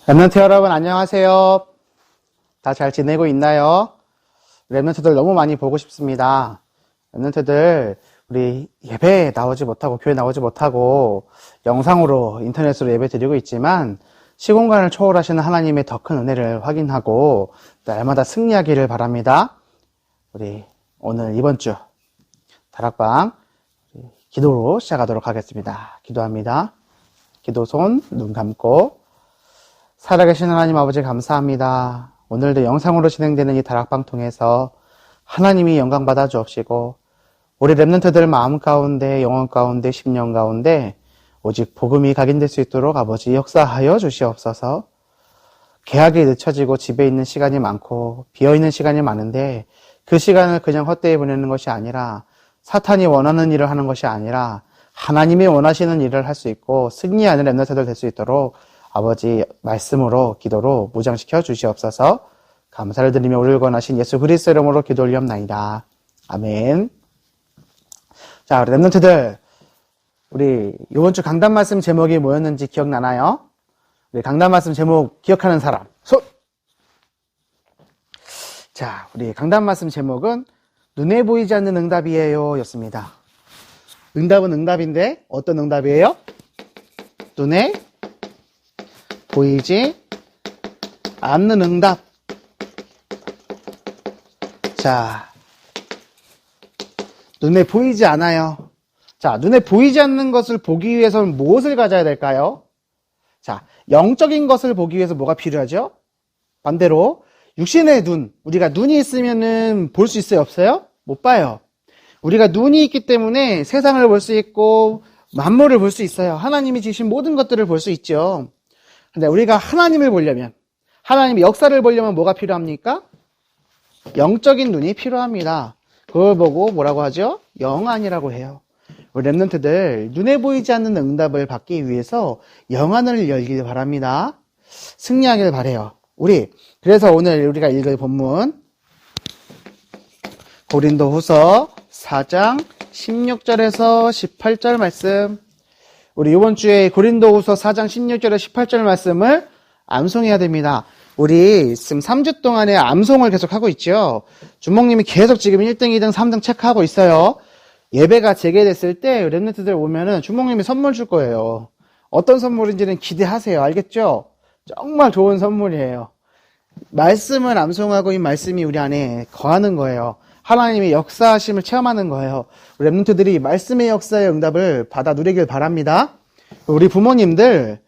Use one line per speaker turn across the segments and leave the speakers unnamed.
랩런트 여러분 안녕하세요. 다 잘 지내고 있나요? 랩런트들 너무 많이 보고 싶습니다. 랩런트들 우리 예배에 나오지 못하고 교회 나오지 못하고 영상으로 인터넷으로 예배 드리고 있지만 시공간을 초월하시는 하나님의 더 큰 은혜를 확인하고 날마다 승리하기를 바랍니다. 우리 오늘 이번 주 다락방 기도로 시작하도록 하겠습니다. 기도합니다. 기도손 눈 감고 살아계신 하나님 아버지 감사합니다. 오늘도 영상으로 진행되는 이 다락방 통해서 하나님이 영광 받아 주옵시고 우리 랩런트들 마음 가운데 영혼 가운데 심령 가운데 오직 복음이 각인될 수 있도록 아버지 역사하여 주시옵소서. 계약이 늦춰지고 집에 있는 시간이 많고 비어있는 시간이 많은데 그 시간을 그냥 헛되이 보내는 것이 아니라 사탄이 원하는 일을 하는 것이 아니라 하나님이 원하시는 일을 할 수 있고 승리하는 랩런트들 될 수 있도록 아버지 말씀으로 기도로 무장시켜 주시옵소서. 감사를 드리며 우리를 권하신 예수 그리스도 이름으로 기도 올리옵나이다. 아멘. 자, 우리 랩런트들 우리 이번 주 강단 말씀 제목이 뭐였는지 기억나나요? 우리 강단 말씀 제목 기억하는 사람 손! 자, 우리 강단 말씀 제목은 눈에 보이지 않는 응답이에요 였습니다. 응답은 응답인데 어떤 응답이에요? 눈에 보이지 않는 응답. 자, 눈에 보이지 않아요. 자, 눈에 보이지 않는 것을 보기 위해서는 무엇을 가져야 될까요? 자, 영적인 것을 보기 위해서 뭐가 필요하죠? 반대로 육신의 눈, 우리가 눈이 있으면은 볼 수 있어요, 없어요? 못 봐요. 우리가 눈이 있기 때문에 세상을 볼 수 있고 만물을 볼 수 있어요. 하나님이 지으신 모든 것들을 볼 수 있죠. 근데 우리가 하나님을 보려면, 하나님의 역사를 보려면 뭐가 필요합니까? 영적인 눈이 필요합니다. 그걸 보고 뭐라고 하죠? 영안이라고 해요. 우리 랩런트들 눈에 보이지 않는 응답을 받기 위해서 영안을 열기를 바랍니다. 승리하길 바라요. 그래서 오늘 우리가 읽을 본문 고린도후서 4장 16절에서 18절 말씀. 우리 이번 주에 고린도후서 4장 16절에 18절 말씀을 암송해야 됩니다. 우리 지금 3주 동안에 암송을 계속 하고 있죠. 주목님이 계속 지금 1등, 2등, 3등 체크하고 있어요. 예배가 재개됐을 때 랩런트들 오면은 주목님이 선물 줄 거예요. 어떤 선물인지는 기대하세요. 알겠죠? 정말 좋은 선물이에요. 말씀을 암송하고 이 말씀이 우리 안에 거하는 거예요. 하나님의 역사하심을 체험하는 거예요. 우리 랩런트들이 말씀의 역사의 응답을 받아 누리길 바랍니다. 우리 부모님들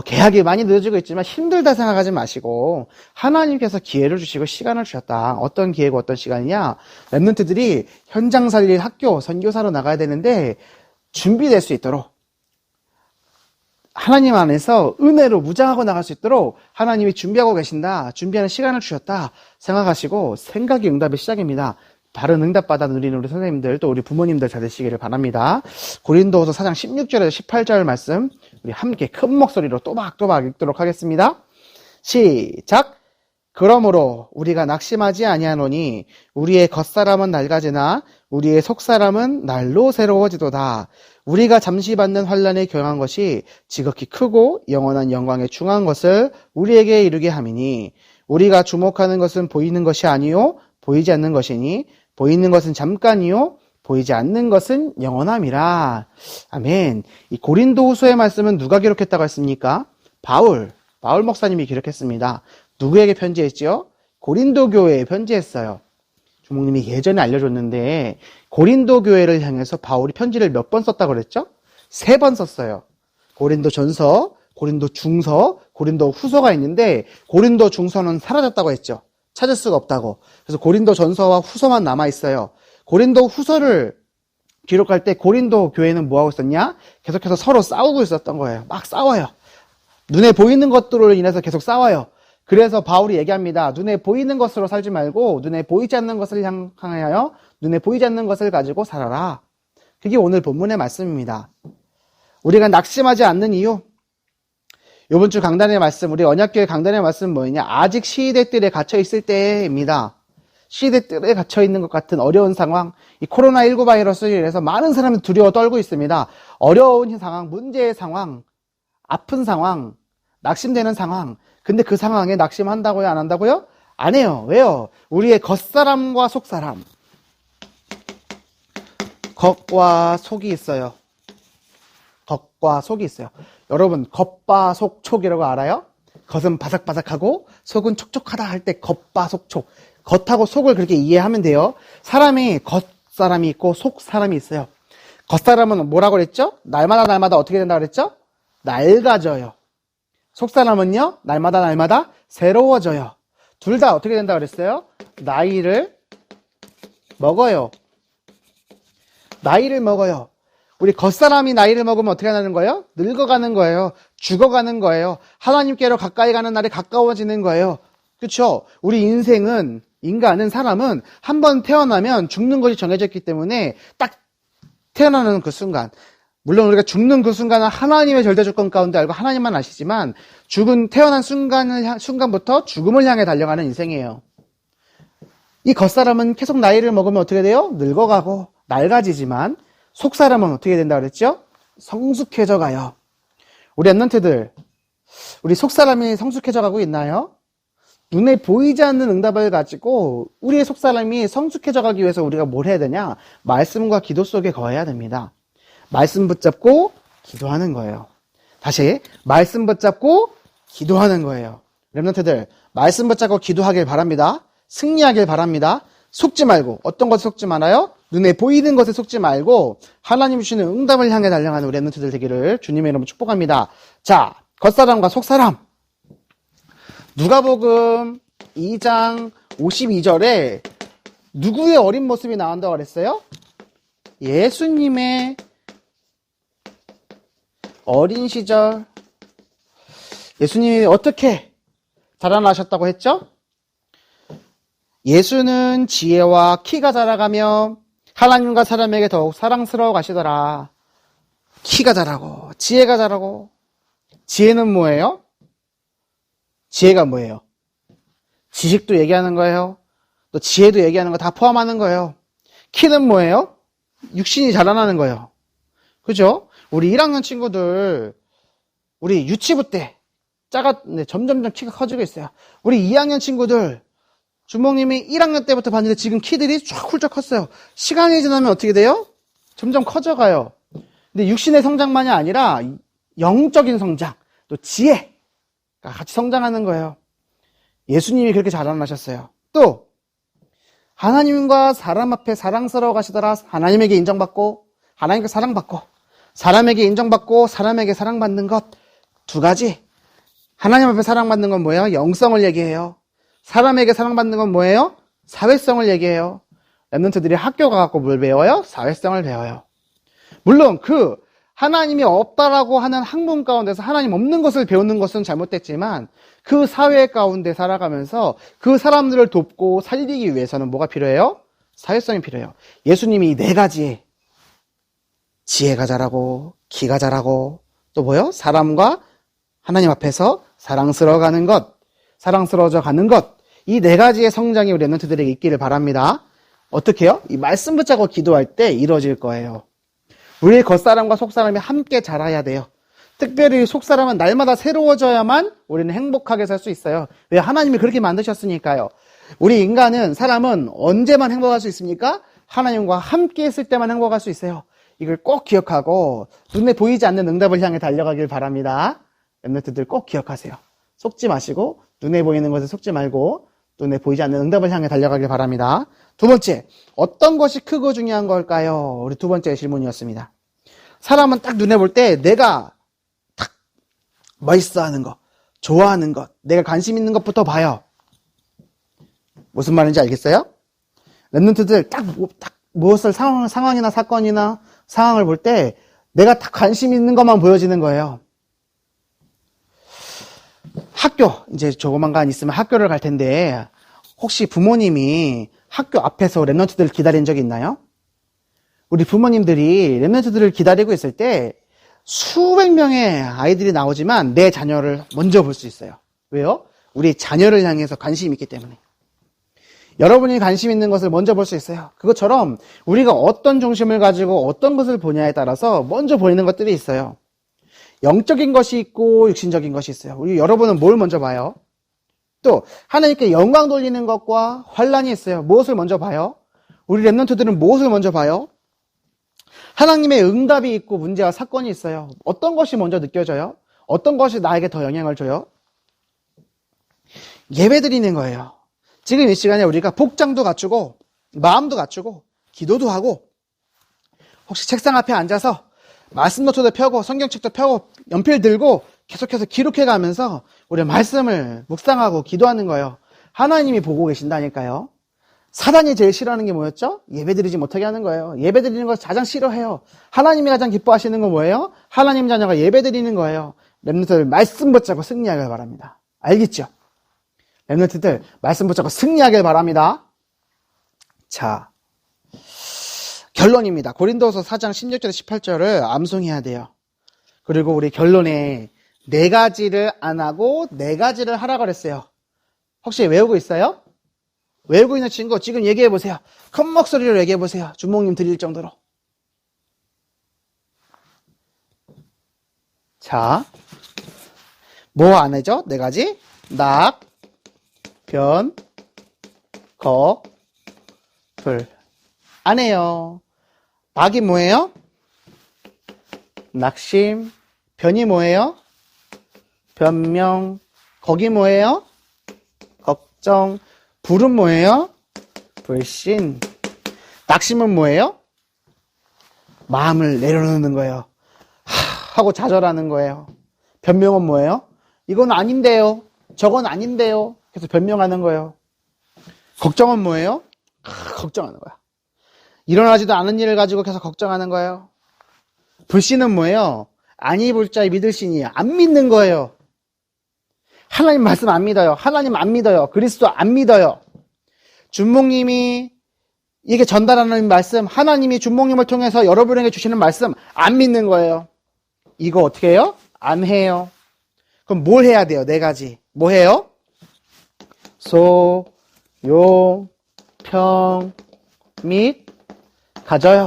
계약이 많이 늦어지고 있지만 힘들다 생각하지 마시고 하나님께서 기회를 주시고 시간을 주셨다. 어떤 기회고 어떤 시간이냐? 랩런트들이 현장 살릴 학교 선교사로 나가야 되는데 준비될 수 있도록 하나님 안에서 은혜로 무장하고 나갈 수 있도록 하나님이 준비하고 계신다. 준비하는 시간을 주셨다. 생각하시고 생각이 응답의 시작입니다. 바른 응답받아 누리는 우리 선생님들 또 우리 부모님들 잘 되시기를 바랍니다. 고린도후서 4장 16절에서 18절 말씀 우리 함께 큰 목소리로 또박또박 읽도록 하겠습니다. 시작! 그러므로 우리가 낙심하지 아니하노니 우리의 겉사람은 낡아지나 우리의 속사람은 날로 새로워지도다. 우리가 잠시 받는 환난에 경한 것이 지극히 크고 영원한 영광에 중한 것을 우리에게 이루게 함이니 우리가 주목하는 것은 보이는 것이 아니요 보이지 않는 것이니 보이는 것은 잠깐이요 보이지 않는 것은 영원함이라. 아멘. 이 고린도후서의 말씀은 누가 기록했다고 했습니까? 바울 목사님이 기록했습니다. 누구에게 편지했죠? 고린도 교회에 편지했어요. 주목님이 예전에 알려줬는데 고린도 교회를 향해서 바울이 편지를 몇 번 썼다고 그랬죠? 3번 썼어요. 고린도 전서, 고린도 중서, 고린도 후서가 있는데 고린도 중서는 사라졌다고 했죠. 찾을 수가 없다고. 그래서 고린도 전서와 후서만 남아있어요. 고린도 후서를 기록할 때 고린도 교회는 뭐하고 있었냐? 계속해서 서로 싸우고 있었던 거예요. 막 싸워요. 눈에 보이는 것들로 인해서 계속 싸워요. 그래서 바울이 얘기합니다. 눈에 보이는 것으로 살지 말고 눈에 보이지 않는 것을 향하여 눈에 보이지 않는 것을 가지고 살아라. 그게 오늘 본문의 말씀입니다. 우리가 낙심하지 않는 이유. 이번 주 강단의 말씀, 우리 언약교회 강단의 말씀은 뭐냐? 아직 시대 뜰에 갇혀 있을 때입니다. 시대 뜰에 갇혀 있는 것 같은 어려운 상황, 이 코로나19 바이러스로 인해서 많은 사람들이 두려워 떨고 있습니다. 어려운 상황, 문제의 상황, 아픈 상황, 낙심되는 상황. 근데 그 상황에 낙심한다고요? 안 한다고요? 안 해요. 왜요? 우리의 겉사람과 속사람. 겉과 속이 있어요. 겉과 속이 있어요. 여러분, 겉바속촉이라고 알아요? 겉은 바삭바삭하고 속은 촉촉하다 할 때 겉바속촉. 겉하고 속을 그렇게 이해하면 돼요. 사람이 겉사람이 있고 속사람이 있어요. 겉사람은 뭐라고 그랬죠? 날마다 어떻게 된다고 그랬죠? 낡아져요. 속사람은요? 날마다 새로워져요. 둘 다 어떻게 된다고 그랬어요? 나이를 먹어요. 나이를 먹어요. 우리 겉사람이 나이를 먹으면 어떻게 하는 거예요? 늙어가는 거예요. 죽어가는 거예요. 하나님께로 가까이 가는 날이 가까워지는 거예요. 그렇죠? 우리 인생은, 인간은, 사람은 한 번 태어나면 죽는 것이 정해져 있기 때문에 딱 태어나는 그 순간, 물론 우리가 죽는 그 순간은 하나님의 절대 주권 가운데 알고 하나님만 아시지만 태어난 순간부터 죽음을 향해 달려가는 인생이에요. 이 겉사람은 계속 나이를 먹으면 어떻게 돼요? 늙어가고 낡아지지만 속사람은 어떻게 된다 그랬죠? 성숙해져 가요. 우리 랩런트들, 우리 속사람이 성숙해져 가고 있나요? 눈에 보이지 않는 응답을 가지고 우리의 속사람이 성숙해져 가기 위해서 우리가 뭘 해야 되냐? 말씀과 기도 속에 거해야 됩니다. 말씀 붙잡고 기도하는 거예요. 다시 말씀 붙잡고 기도하는 거예요. 랩런트들, 말씀 붙잡고 기도하길 바랍니다. 승리하길 바랍니다. 속지 말고, 어떤 것에 속지 말아요? 눈에 보이는 것에 속지 말고 하나님 주시는 응답을 향해 달려가는 우리 랩런트들 되기를 주님의 이름으로 축복합니다. 자, 겉사람과 속사람. 누가복음 2장 52절에 누구의 어린 모습이 나온다고 그랬어요? 예수님의 어린 시절. 예수님이 어떻게 자라나셨다고 했죠? 예수는 지혜와 키가 자라가며 하나님과 사람에게 더욱 사랑스러워 가시더라. 키가 자라고 지혜가 자라고. 지혜는 뭐예요? 지혜가 뭐예요? 지식도 얘기하는 거예요. 또 지혜도 얘기하는 거 다 포함하는 거예요. 키는 뭐예요? 육신이 자라나는 거예요. 그죠? 우리 1학년 친구들, 우리 유치부 때 점점점 키가 커지고 있어요. 우리 2학년 친구들, 주목님이 1학년 때부터 봤는데 지금 키들이 쫙 훌쩍 컸어요. 시간이 지나면 어떻게 돼요? 점점 커져가요. 근데 육신의 성장만이 아니라 영적인 성장, 또 지혜가 같이 성장하는 거예요. 예수님이 그렇게 자라나셨어요. 또 하나님과 사람 앞에 사랑스러워 가시더라. 하나님에게 인정받고 하나님께 사랑받고 사람에게 인정받고 사람에게 사랑받는 것 두 가지. 하나님 앞에 사랑받는 건 뭐예요? 영성을 얘기해요. 사람에게 사랑받는 건 뭐예요? 사회성을 얘기해요. 랩런트들이 학교 가갖고 뭘 배워요? 사회성을 배워요. 물론 하나님이 없다라고 하는 학문 가운데서 하나님 없는 것을 배우는 것은 잘못됐지만 그 사회 가운데 살아가면서 그 사람들을 돕고 살리기 위해서는 뭐가 필요해요? 사회성이 필요해요. 예수님이 이 네 가지, 지혜가 자라고 키가 자라고 또 뭐요? 사람과 하나님 앞에서 사랑스러워가는 것, 사랑스러워져 가는 것, 이 네 가지의 성장이 우리 랩런트들에게 있기를 바랍니다. 어떻게 해요? 이 말씀 붙잡고 기도할 때 이루어질 거예요. 우리의 겉사람과 속사람이 함께 자라야 돼요. 특별히 속사람은 날마다 새로워져야만 우리는 행복하게 살 수 있어요. 왜? 하나님이 그렇게 만드셨으니까요. 우리 인간은, 사람은 언제만 행복할 수 있습니까? 하나님과 함께 있을 때만 행복할 수 있어요. 이걸 꼭 기억하고 눈에 보이지 않는 응답을 향해 달려가길 바랍니다. 랩런트들 꼭 기억하세요. 속지 마시고 눈에 보이는 것에 속지 말고 눈에 보이지 않는 응답을 향해 달려가길 바랍니다. 두 번째, 어떤 것이 크고 중요한 걸까요? 우리 두 번째 질문이었습니다. 사람은 딱 눈에 볼 때 내가 딱 멋있어하는 것, 좋아하는 것, 내가 관심 있는 것부터 봐요. 무슨 말인지 알겠어요? 랩런트들 딱 무엇을 상황이나 사건이나 상황을 볼 때 내가 딱 관심 있는 것만 보여지는 거예요. 학교, 이제 조그만간 있으면 학교를 갈 텐데 혹시 부모님이 학교 앞에서 랩런트들을 기다린 적이 있나요? 우리 부모님들이 랩런트들을 기다리고 있을 때 수백 명의 아이들이 나오지만 내 자녀를 먼저 볼 수 있어요. 왜요? 우리 자녀를 향해서 관심이 있기 때문에. 여러분이 관심 있는 것을 먼저 볼 수 있어요. 그것처럼 우리가 어떤 중심을 가지고 어떤 것을 보냐에 따라서 먼저 보이는 것들이 있어요. 영적인 것이 있고 육신적인 것이 있어요. 우리 여러분은 뭘 먼저 봐요? 또 하나님께 영광 돌리는 것과 환란이 있어요. 무엇을 먼저 봐요? 우리 렘넌트들은 무엇을 먼저 봐요? 하나님의 응답이 있고 문제와 사건이 있어요. 어떤 것이 먼저 느껴져요? 어떤 것이 나에게 더 영향을 줘요? 예배 드리는 거예요. 지금 이 시간에 우리가 복장도 갖추고 마음도 갖추고 기도도 하고 혹시 책상 앞에 앉아서 말씀 노트도 펴고 성경책도 펴고 연필 들고 계속해서 기록해 가면서 우리 말씀을 묵상하고 기도하는 거예요. 하나님이 보고 계신다니까요. 사단이 제일 싫어하는 게 뭐였죠? 예배드리지 못하게 하는 거예요. 예배드리는 걸 가장 싫어해요. 하나님이 가장 기뻐하시는 건 뭐예요? 하나님 자녀가 예배드리는 거예요. 렘넌트들 말씀 붙잡고 승리하길 바랍니다. 알겠죠? 렘넌트들 말씀 붙잡고 승리하길 바랍니다. 자, 결론입니다. 고린도서 4장 16절 18절을 암송해야 돼요. 그리고 우리 결론에 4가지를 안 하고 4가지를 하라 그랬어요. 혹시 외우고 있어요? 외우고 있는 친구 지금 얘기해 보세요. 큰 목소리로 얘기해 보세요. 주목님 드릴 정도로. 자, 뭐 안 해죠? 4가지. 낙, 변, 거, 불. 안 해요. 낙이 뭐예요? 낙심. 변이 뭐예요? 변명. 거기 뭐예요? 걱정. 불은 뭐예요? 불신. 낙심은 뭐예요? 마음을 내려놓는 거예요. 하고 좌절하는 거예요. 변명은 뭐예요? 이건 아닌데요. 저건 아닌데요. 그래서 변명하는 거예요. 걱정은 뭐예요? 걱정하는 거야. 일어나지도 않은 일을 가지고 계속 걱정하는 거예요. 불신은 뭐예요? 아니 볼 자에 믿을 신이 안 믿는 거예요. 하나님 말씀 안 믿어요. 하나님 안 믿어요. 그리스도 안 믿어요. 준목님이 이게 전달하는 말씀, 하나님이 준목님을 통해서 여러분에게 주시는 말씀 안 믿는 거예요. 이거 어떻게 해요? 안 해요. 그럼 뭘 해야 돼요? 4가지. 뭐 해요? 소, 용, 평, 및, 가져요.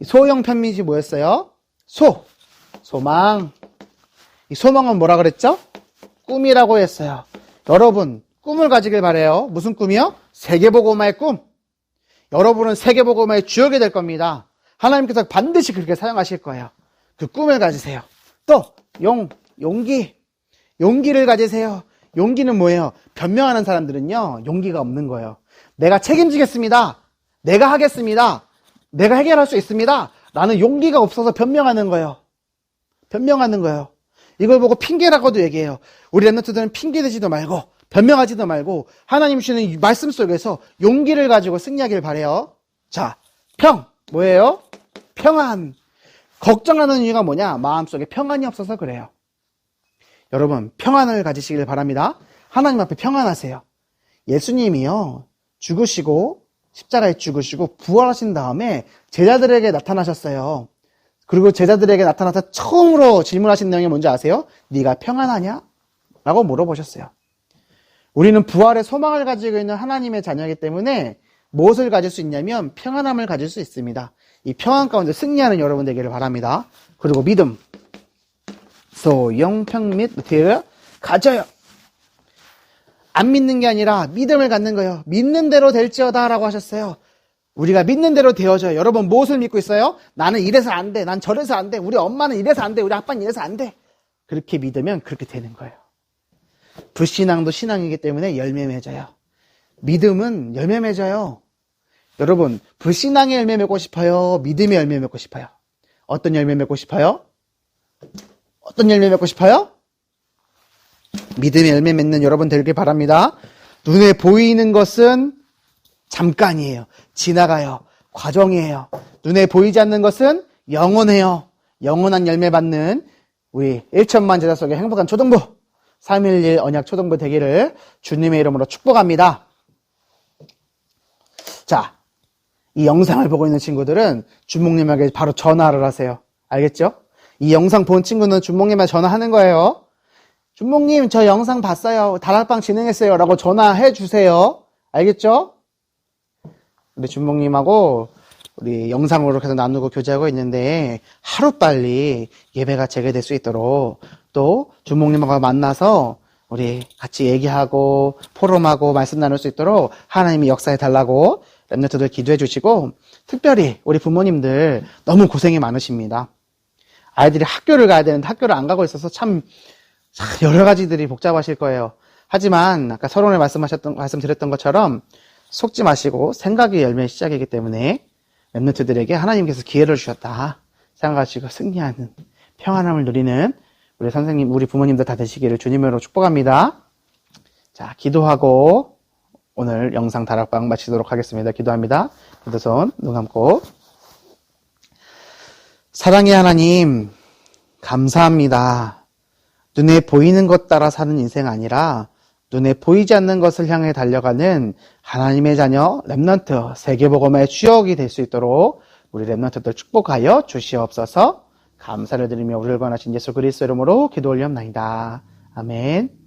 소용, 편밋이 뭐였어요? 소망. 이 소망은 뭐라 그랬죠? 꿈이라고 했어요. 여러분, 꿈을 가지길 바래요. 무슨 꿈이요? 세계복음화의 꿈. 여러분은 세계복음화의 주역이 될 겁니다. 하나님께서 반드시 그렇게 사용하실 거예요. 그 꿈을 가지세요. 또 용기. 용기를 가지세요. 용기는 뭐예요? 변명하는 사람들은요, 용기가 없는 거예요. 내가 책임지겠습니다. 내가 하겠습니다. 내가 해결할 수 있습니다. 나는 용기가 없어서 변명하는 거예요. 변명하는 거예요. 이걸 보고 핑계라고도 얘기해요. 우리 렘넌트들은 핑계대지도 말고 변명하지도 말고 하나님 주시는 이 말씀 속에서 용기를 가지고 승리하길 바래요. 자, 뭐예요? 평안. 걱정하는 이유가 뭐냐? 마음속에 평안이 없어서 그래요. 여러분, 평안을 가지시길 바랍니다. 하나님 앞에 평안하세요. 예수님이요, 죽으시고 십자가에 죽으시고 부활하신 다음에 제자들에게 나타나셨어요. 그리고 제자들에게 나타나서 처음으로 질문하신 내용이 뭔지 아세요? 네가 평안하냐? 라고 물어보셨어요. 우리는 부활의 소망을 가지고 있는 하나님의 자녀이기 때문에 무엇을 가질 수 있냐면 평안함을 가질 수 있습니다. 이 평안 가운데 승리하는 여러분 되기를 바랍니다. 그리고 믿음. 소영평 및 어떻게 가져요. 안 믿는 게 아니라 믿음을 갖는 거예요. 믿는 대로 될지어다 라고 하셨어요. 우리가 믿는 대로 되어져요. 여러분 무엇을 믿고 있어요? 나는 이래서 안 돼. 난 저래서 안 돼. 우리 엄마는 이래서 안 돼. 우리 아빠는 이래서 안 돼. 그렇게 믿으면 그렇게 되는 거예요. 불신앙도 신앙이기 때문에 열매 맺어요. 믿음은 열매 맺어요. 여러분 불신앙의 열매 맺고 싶어요? 믿음의 열매 맺고 싶어요? 어떤 열매 맺고 싶어요? 어떤 열매 맺고 싶어요? 믿음의 열매 맺는 여러분 되길 바랍니다. 눈에 보이는 것은 잠깐이에요. 지나가요. 과정이에요. 눈에 보이지 않는 것은 영원해요. 영원한 열매 받는 우리 1천만 제자 속의 행복한 초등부 311 언약 초등부 되기를 주님의 이름으로 축복합니다. 자, 이 영상을 보고 있는 친구들은 주목님에게 바로 전화를 하세요. 알겠죠? 이 영상 본 친구는 주목님한테 전화하는 거예요. 주목님, 저 영상 봤어요. 다락방 진행했어요. 라고 전화해 주세요. 알겠죠? 우리 주목님하고 우리 영상으로 계속 나누고 교제하고 있는데 하루빨리 예배가 재개될 수 있도록 또 주목님하고 만나서 우리 같이 얘기하고 포럼하고 말씀 나눌 수 있도록 하나님이 역사해 달라고 렘넌트들 기도해 주시고, 특별히 우리 부모님들 너무 고생이 많으십니다. 아이들이 학교를 가야 되는데 학교를 안 가고 있어서 참 여러 가지들이 복잡하실 거예요. 하지만 아까 서론에 말씀드렸던 것처럼 속지 마시고 생각의 열매의 시작이기 때문에 렘넌트들에게 하나님께서 기회를 주셨다 생각하시고 승리하는 평안함을 누리는 우리 선생님, 우리 부모님들 다 되시기를 주님으로 축복합니다. 자, 기도하고 오늘 영상 다락방 마치도록 하겠습니다. 기도합니다. 두 손, 눈 감고. 사랑의 하나님, 감사합니다. 눈에 보이는 것 따라 사는 인생 아니라 눈에 보이지 않는 것을 향해 달려가는 하나님의 자녀 렘넌트 세계복음의 주역이 될 수 있도록 우리 렘넌트들 축복하여 주시옵소서. 감사를 드리며 우리를 권하신 예수 그리스도 이름으로 기도 올리옵나이다. 아멘.